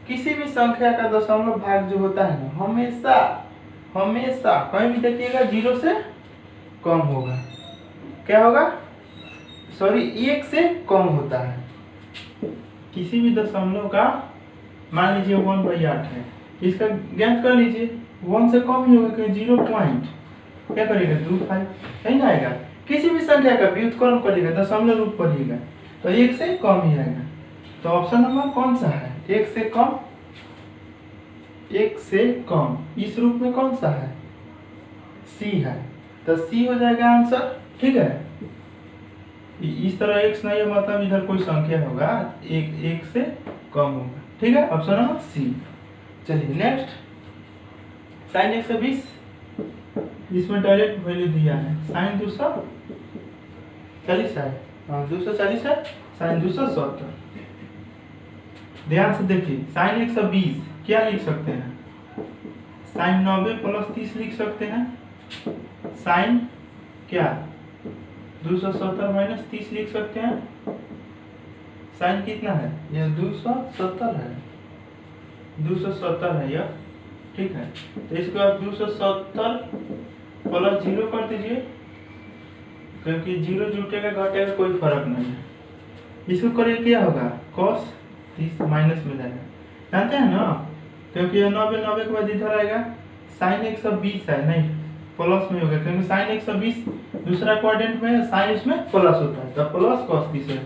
किसी भी संख्या का दशमलव भाग जो होता है ना, हमेशा कहीं भी देखिएगा 0 से कम होगा। क्या होगा, सॉरी 1 से कम होता है। किसी भी दशमलव का, मान लीजिए 1/8 है, इसका ज्ञात कर लीजिए, 1 से कम ही होगा, 0 पॉइंट क्या करेगा 25 नहीं आएगा। किसी भी संख्या का व्युत्क्रम करिएगा, दशमलव रूप करिएगा, तो 1 से कम ही आएगा। तो ऑप्शन नंबर कौन सा है, 1 से कम, 1 से कम, इस रूप में कौन सा है, सी है, तो सी हो जाएगा आंसर। ठीक है, इस तरह x नहीं है मतलब इधर कोई संख्या होगा एक से कम होगा। ठीक है, ऑप्शन नंबर सी। चलिए नेक्स्ट, साइन 120, इसमें डायरेक्ट वैल्यू दिया है साइन 240 है, 240 है, साइन 270। ध्यान से देखिए, साइन 120 क्या लिख सकते हैं, साइन 90 प्लस 30 लिख सकते हैं, साइन क्या 270 माइनस 30 लिख सकते हैं। साइन कितना है, यह 270 है, 270 है यह। ठीक है, तो इसको आप 270 प्लस 0 कर दीजिए, क्योंकि 0 जुटेगा घटेगा कोई फर्क नहीं है। इसको करिए क्या होगा, cos 30 माइनस में जाएगा, जानते हैं ना, क्योंकि 90 के बाद इधर आएगा, साइन 120 है, नहीं प्लस में होगा, क्योंकि साइन 120 दूसरा क्वाड्रेंट में है, साइन उसमें प्लस होता है, तो प्लस cos 30 है।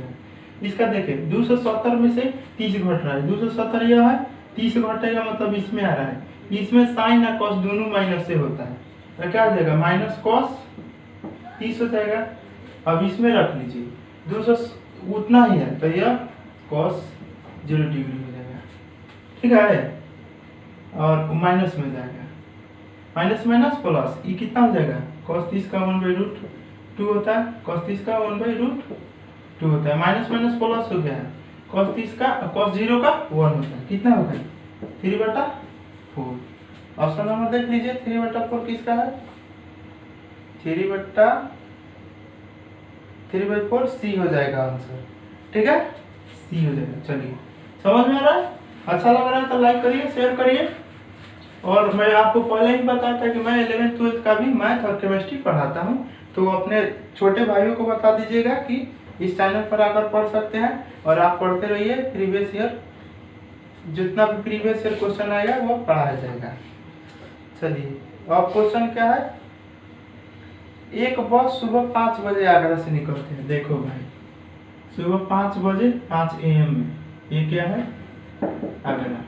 इसका देखिए 270 में से 30 घट रहा है, 270 यह है, 30 घटेगा मतलब इसमें आ रहा है, इसमें साइन और cos दोनों माइनस से होता है, तो क्या हो जाएगा माइनस cos 30 हो जाएगा। अब इसमें रख लीजिए 200 उतना ही है, तो यह cos 0 डिग्री हो जाएगा। ठीक है, और माइनस में जाएगा, माइनस माइनस प्लस, ये कितना हो जाएगा, cos 30 का 1/√2 होता है, cos 30 का 1/√2 होता है, माइनस माइनस प्लस हो गया है, cos 30 का cos 0 का 1 होता है, कितना होता है 3/4। ऑप्शन नंबर देख लीजिए, 3/4 किसका है, 3/4 सी हो जाएगा आंसर। ठीक है, सी हो जाएगा। चलिए, समझ में आ रहा है, अच्छा लग रहा है तो लाइक करिए, शेयर करिए। और मैं आपको पहले ही बताया था कि मैं 11th 12th का भी मैथ और केमिस्ट्री पढ़ाता हूँ, तो अपने छोटे भाइयों को बता दीजिएगा कि इस चैनल पर आकर पढ़ सकते हैं, और आप पढ़ते रहिए, प्रीवियस ईयर जितना भी प्रीवियस ईयर क्वेश्चन आएगा वो पढ़ाया जाएगा। चलिए, अब क्वेश्चन क्या है, एक बस सुबह 5 बजे आगरा से निकलते हैं। देखो भाई, सुबह 5 बजे 5 AM में, ये क्या है आगरा,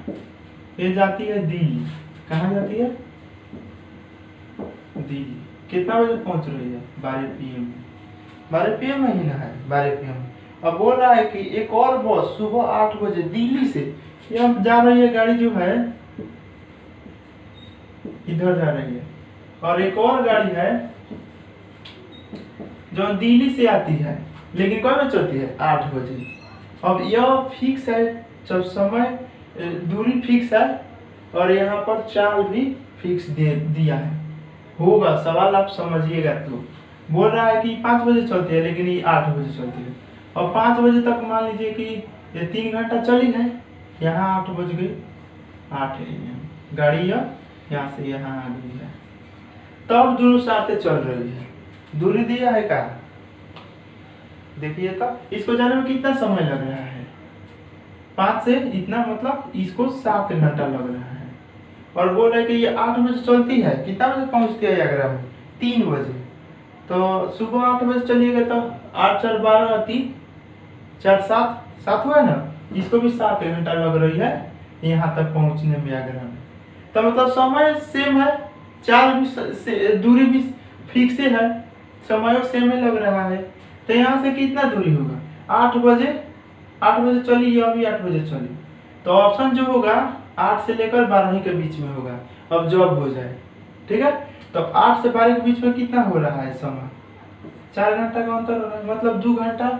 ये जाती है दिल्ली। कहाँ जाती है, दिल्ली। कितना बजे पहुंच रही है, 12 PM में, 12 PM महीना है, 12 PM। अब बोल रहा है कि एक और बस सुबह 8 बजे दिल्ली से, ये जा रही है गाड़ी जो है इधर जा रही है, और एक और गाड़ी है जो दिल्ली से आती है, लेकिन कब बजे चलती है, 8 बजे। अब यह फिक्स है, जब समय दूरी फिक्स है, और यहाँ पर चाल भी फिक्स दिया है, होगा सवाल आप समझिएगा। तो बोल रहा है कि 5 बजे चलती है, लेकिन ये 8 बजे चलती है, और 5 बजे तक मान लीजिए कि ये 3 घंटा चली है, यहाँ 8 बज गई, 8 AM गाड़ी यहाँ से यहाँ आ गई है, तब दोनों साथ चल रही है। दूरी दिया है का, देखिए तो इसको जाने में कितना समय लग रहा है, 5 से इतना, मतलब इसको 7 घंटा लग रहा है। और बोल रहे कि ये 8 बजे चलती है, कितना बजे पहुंचती है आगरा में, 3 बजे। तो सुबह 8 बजे चलिएगा तो 8 4 12 3 4 7 हुआ ना, इसको भी 7 घंटा लग रही है यहाँ तक पहुंचने में आगरा में। तो मतलब समय सेम है, चाल भी दूरी भी फिक्स है, समय सेम ही लग रहा है। तो यहाँ से कितना दूरी होगा, 8 बजे चली, यह भी 8 बजे चली, तो ऑप्शन जो होगा 8 से लेकर 12 के बीच में होगा। अब जॉब हो जाए, ठीक है, तो 8 से 12 के बीच में कितना हो रहा है समय, 4 घंटा का अंतर हो रहा है, मतलब 2 घंटा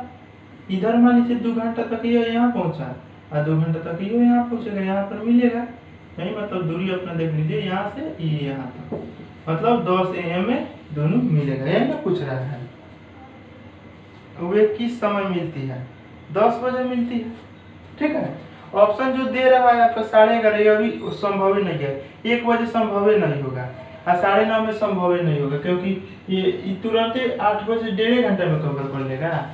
इधर, मान लीजिए 2 घंटा तक ये यहाँ पहुँचा, और 2 घंटा तक ये यहाँ पहुँचेगा, यहाँ पर मिलेगा। नहीं, मतलब दूरी अपना देख लीजिए, यहाँ से ये यहाँ तक, मतलब 10 AM में दोनों मिलेगा, यही ना पूछ रहा है। वे किस समय मिलती है, 10 बजे मिलती है। ठीक है, ऑप्शन जो दे रहा है आपका 11:30, अभी संभव ही नहीं है, 1 बजे संभव ही नहीं होगा, और 9:30 में संभव ही नहीं होगा, क्योंकि ये तुरंत 8 बजे 1.5 घंटे में कवर कर लेगा,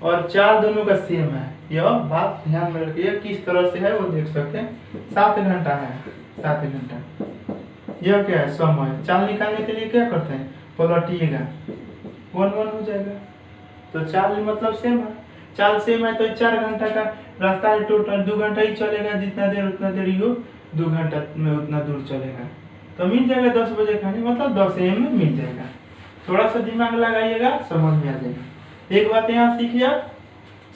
और चाल दोनों का सेम है। यह बात ध्यान में रखिए, किस तरह से है वो देख सकते हैं। 7 घंटा है, 7 घंटा। यह क्या है, समय। चाल निकालने के लिए क्या करते हैं, पलटिएगा, 1 1 हो जाएगा। तो चाल मतलब सेम है, चाल सेम है, तो 4 घंटा का रास्ता है टोटल, 2 घंटा ही चलेगा, जितना देर उतना देर ही हो, 2 घंटा में उतना दूर चलेगा, तो मिल जाएगा 10 बजे खाने, मतलब 10 AM में मिल जाएगा। थोड़ा सा दिमाग लगाइएगा, समझ में आ जाएगा। एक बात यहाँ सीखिए,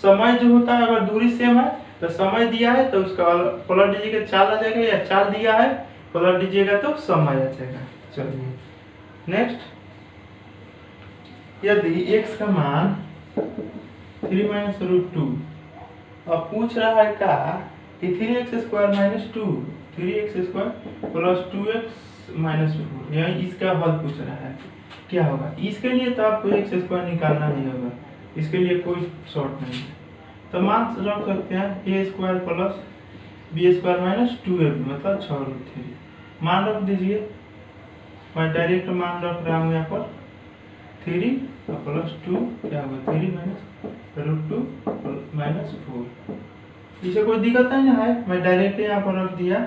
समय जो होता है अगर दूरी सेम है तो समय दिया है तो उसका पलट दीजिएगा चाल आ जाएगा, या चाल दिया है पलट दीजिएगा तो समय आ जाएगा। चलिए नेक्स्ट, यदि x का मान 3 माइनस रूट 2, अब पूछ रहा है का कि 3x square minus 2, 3x square plus 2x minus 4, यही इसका हल पूछ रहा है, क्या होगा। इसके लिए तो आपको x स्क्वायर निकालना ही होगा, इसके लिए कोई शॉर्ट नहीं है। तो मान रख सकते हैं a square plus b square minus 2ab मतलब 6 रूट 3 मान रख दीजिए। मैं डायरेक्ट मान रख रहा हूँ यहाँ पर 3 प्लस 2 क्या होगा 3 माइनस रूट 2 माइनस 4। इसे कोई दिक्कत नहीं है, मैं डायरेक्ट यहाँ पर रख दिया।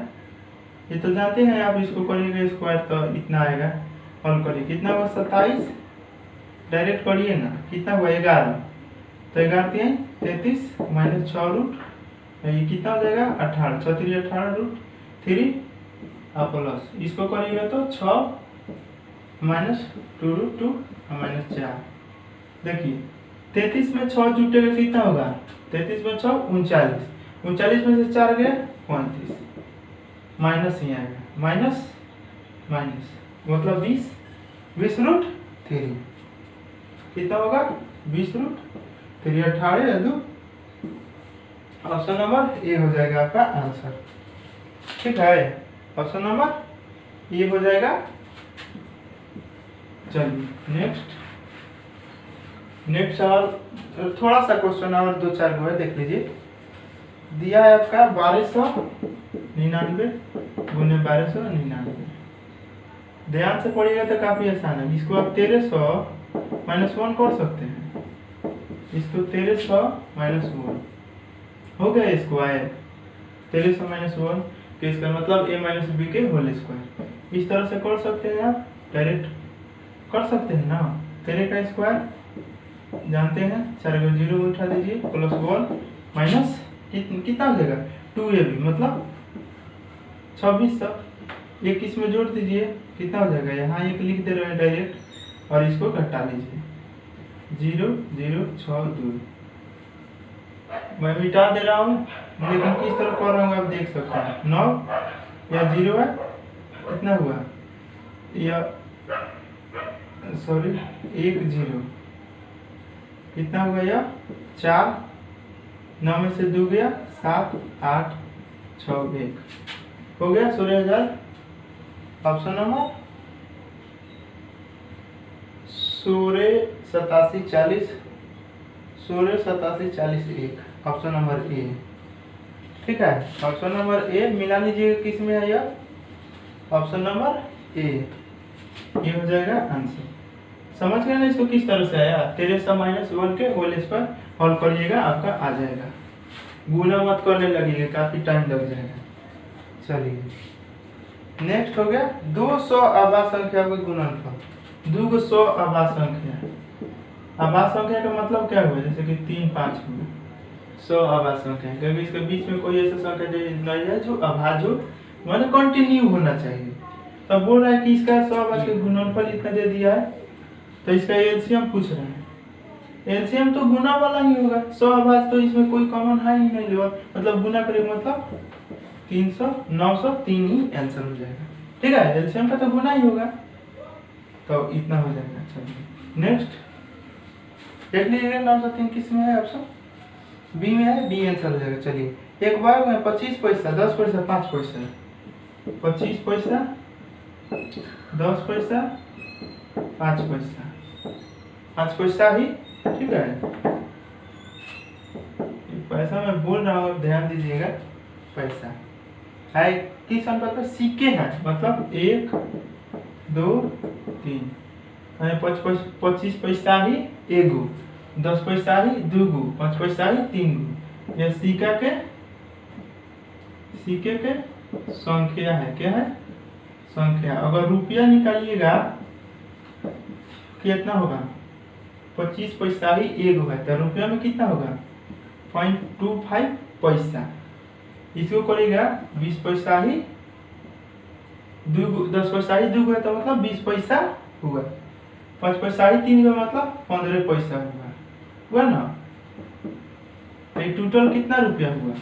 ये तो जानते हैं आप, इसको करिएगा स्क्वायर तो इतना आएगा, हल करिए कितना हुआ 27, डायरेक्ट करिए ना कितना हुआ 11, तो 11 33 माइनस 6 रूट, ये कितना हो जाएगा 18, 6 3 18 रूट 3 प्लस इसको करिएगा तो 6 माइनस 2 रूट 2 माइनस 4। देखिए 33 में 6 जुटेगा कितना होगा 33 में 6 39, 39 में से 4 गया 35, माइनस ही आएगा माइनस माइनस मतलब 20 रूट 3 कितना होगा 20 रूट 3 18 2। ऑप्शन नंबर ए हो जाएगा आपका आंसर। ठीक है, ऑप्शन नंबर ए हो जाएगा। चलिए नेक्स्ट सवाल, थोड़ा सा क्वेश्चन और 2-4 गो है, देख लीजिए। दिया है आपका 1299 गुने 1299, ध्यान से पढ़िएगा तो काफी आसान है। इसको आप 1300 माइनस 1 कर सकते हैं, इसको 1300 माइनस 1 हो गया स्क्वायर, 1300 माइनस 1 के इसका मतलब a माइनस बी के होल स्क्वायर। इस तरह से कर सकते हैं, आप डायरेक्ट कर सकते हैं ना। 13 का स्क्वायर जानते हैं, 4 को 0 उठा दीजिए प्लस 1 माइनस कितना हो जाएगा 2ab मतलब 2600, एक इसमें जोड़ दीजिए कितना हो जाएगा, यहाँ एक लिख दे रहे हैं डायरेक्ट और इसको घटा लीजिए 0 0 6 2। मैं मिटा दे रहा हूँ लेकिन किस तरह कर रहा हूँ आप देख सकते हैं। 9 या 0 है कितना हुआ, या सॉरी 1 0 कितना हुआ, या 4, 9 में से 2 गया 7 8 6 1 हो गया 16,000। Option number 16 87 40 16 87 40 1, option number A. ठीक है, ऑप्शन नंबर ए मिला लीजिएगा किस में है यह, ऑप्शन नंबर ए, ये हो जाएगा आंसर। समझ गए ना इसको किस तरह से आया। 1300 माइनस 1 के होल स्क्वायर हल करिएगा आपका आ जाएगा, गुना मत करने लगेगा काफी टाइम लग जाएगा। चलिए नेक्स्ट हो गया 200 आभाज्य संख्या का गुणनफल। 200 आभाज्य संख्या, आभाज्य संख्या का मतलब क्या हुआ, जैसे कि 3 5 हुआ 100 आभाज्य संख्या, क्योंकि इसके बीच में कोई ऐसा संख्या नहीं है जो अभाज्य हो, माने कंटिन्यू होना चाहिए। तब बोल रहा है कि इसका 100 आभाज्य का गुणनफल इतना दे दिया है, तो इसका एलसीएम पूछ रहे हैं। एलसीएम तो गुना वाला ही होगा, 100 आभाज्य तो इसमें कोई कॉमन है ही नहीं, मतलब गुना करेंगे मतलब 300 903 ही आंसर हो जाएगा। ठीक है, एलसीएम का तो गुना ही होगा, तो इतना हो जाएगा। चलिए नेक्स्ट देख लीजिएगा 903 किस में है, ऑप्शन बी में है, बी आंसर हो जाएगा। चलिए एक बार में 25 पैसा 10 पैसा 5 पैसा, 25 पैसा 10 पैसा 5 पैसा, 5 पैसा ही। ठीक है, पैसा मैं बोल रहा हूँ ध्यान दीजिएगा, पैसा है किस अंक पर सिक्के हैं, मतलब 1 2 3, 25 पैसा ही एगो, 10 पैसा ही 2 गो, 5 पैसा ही 3 गो। यह सिक्के के संख्या है, क्या है संख्या। अगर रुपया निकालिएगा कितना होगा, 25 पैसा ही एगो है, तो रुपया में कितना होगा 0.25 पैसा। इसको करेगा 20 पैसा ही 10 पैसा ही 2 है, तो मतलब 20 पैसा हुआ। 5 पैसा ही 3 का मतलब 15 पैसा हुआ। हुआ ना। तो ये टोटल कितना रुपया हुआ?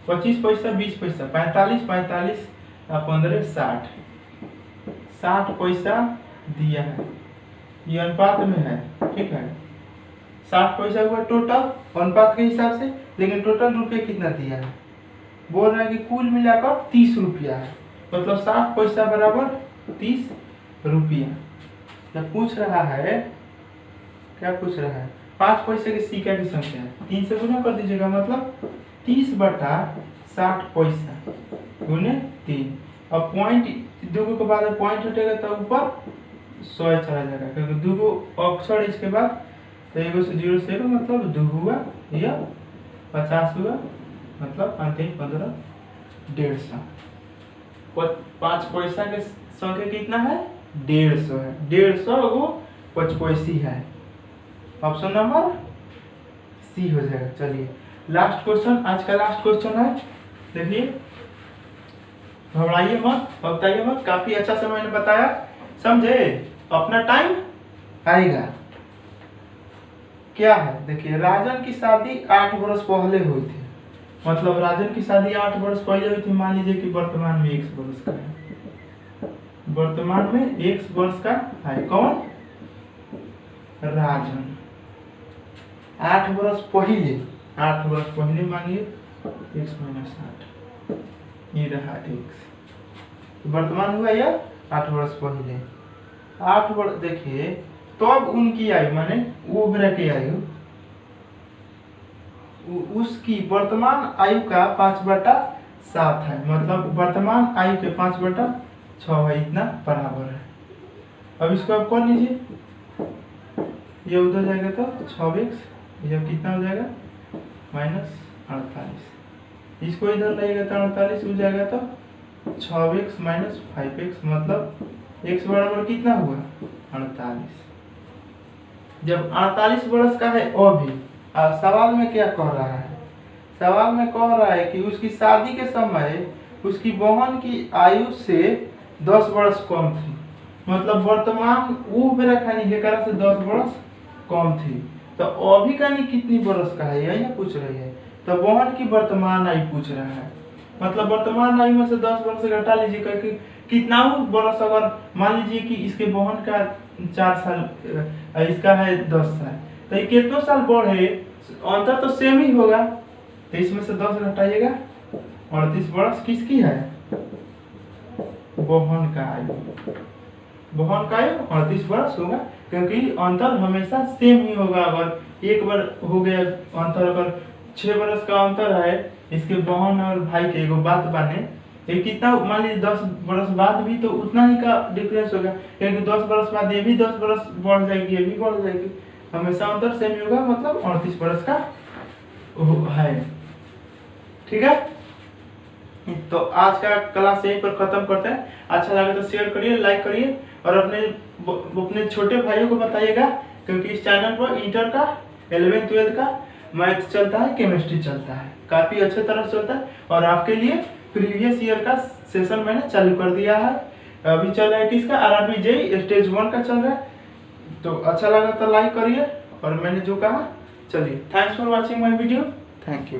25 पैसा, 20 पैसा, 45, 45 और 15, 60। 60 पैसा दिया है, ये अनुपात में है, ठीक है। 60 पैसा हुआ टोटल अनुपात के हिसाब से, लेकिन टोटल रुपये कितना दिया है? बोल रहा है कि कुल मिलाकर 30 रुपया है, मतलब 60 पैसा बराबर 30 रुपया। जब पूछ रहा है, क्या पूछ रहा है? 5 पैसे के सिक्का की संख्या है, 3 से गुना कर दीजिएगा, मतलब 30 बटा 60 पैसा गुने 3। अब पॉइंट दो के बाद पॉइंट हटेगा तो ऊपर 100 चला जाएगा, क्योंकि दो अक्षर इसके बाद, तो 1 से 0 से 1 मतलब 2 हुआ, या 50 हुआ, मतलब 15, 150। 5 पैसा के संख्या कितना है? 150 है। 150 वो 55 है। ऑप्शन नंबर सी हो जाएगा। चलिए लास्ट क्वेश्चन, आज का लास्ट क्वेश्चन है। देखिए, घबराइए मत, बताइए मत, काफी अच्छा से मैंने बताया, समझे? अपना टाइम आएगा। क्या है? देखिए, राजन की शादी 8 वर्ष पहले हुई थी, मतलब राजन की शादी 8 वर्ष पहले हुई थी। मान लीजिए कि वर्तमान में 1 वर्ष का है, वर्तमान में 1 वर्ष का है। कौन? राजन। 8 वर्ष पहले, 8 वर्ष पहले मानिए x माइनस 8, ये रहा x। वर्तमान हुआ या 8 वर्ष पहले। 8 वर्ष देखिए, तो अब उनकी आयु माने वो बेरा की आयु, उसकी वर्तमान आयु का 5/7 है, मतलब वर्तमान आयु के 5/6 है, इतना बराबर है। अब इसको आप कर लीजिए, ये उधर जाएगा तो 6x, ये कितना हो जाएगा? -48। इसको इधर लाइएगा तो 48 हो जाएगा, तो 6x माइनस 5x, मतलब x बराबर कितना हुआ? 48। जब 48 वर्ष का है अभी, सवाल में क्या कह रहा है? सवाल में कह रहा है कि उसकी शादी के समय उसकी बहन की आयु से 10 वर्ष कम थी, मतलब वर्तमान वो मेरा खानी जेकरा से 10 वर्ष कम थी। तो अभी का नहीं कितनी वर्ष का है, यही ना पूछ रही है। तो बहन की वर्तमान आयु पूछ रहा है, मतलब वर्तमान आयु में से 10 वर्ष से घटा लीजिए, क्योंकि कितना वर्ष, अगर मान लीजिए कि इसके बहन का 4 साल, इसका है 10 साल, तो ये कितने साल बढ़े? अंतर तो सेम ही होगा, तो इसमें से 10 घटाइएगा, 38 वर्ष किसकी है? बहन का आयु। बहन का आयु 38 वर्ष होगा, क्योंकि अंतर हमेशा सेम ही होगा। अगर एक बार हो गया अंतर, अगर 6 वर्ष का अंतर है इसके बहन और भाई के, एगो बात बाने, ये कितना, मान लीजिए 10 वर्ष बाद भी तो उतना ही का डिफरेंस होगा, क्योंकि 10 वर्ष बाद ये भी 10 वर्ष बढ़ जाएगी, ये भी बढ़ जाएगी, हमेशा अंतर सेम ही होगा, मतलब 38 वर्ष का है। ठीक है, तो आज का क्लास यहीं पर खत्म करते हैं। अच्छा लगे तो शेयर करिए, लाइक करिए, और अपने छोटे भाइयों को बताइएगा, क्योंकि इस चैनल पर इंटर का, 11th 12th का मैथ चलता है, केमिस्ट्री चलता है, काफी अच्छे तरह से चलता है। और आपके लिए प्रीवियस ईयर का सेशन मैंने चालू कर दिया है, अभी चल रहा है किसका? RRB JEE स्टेज 1 का चल रहा है। तो अच्छा लगा तो लाइक करिए, और मैंने जो कहा, चलिए, thanks for watching my video, thank you.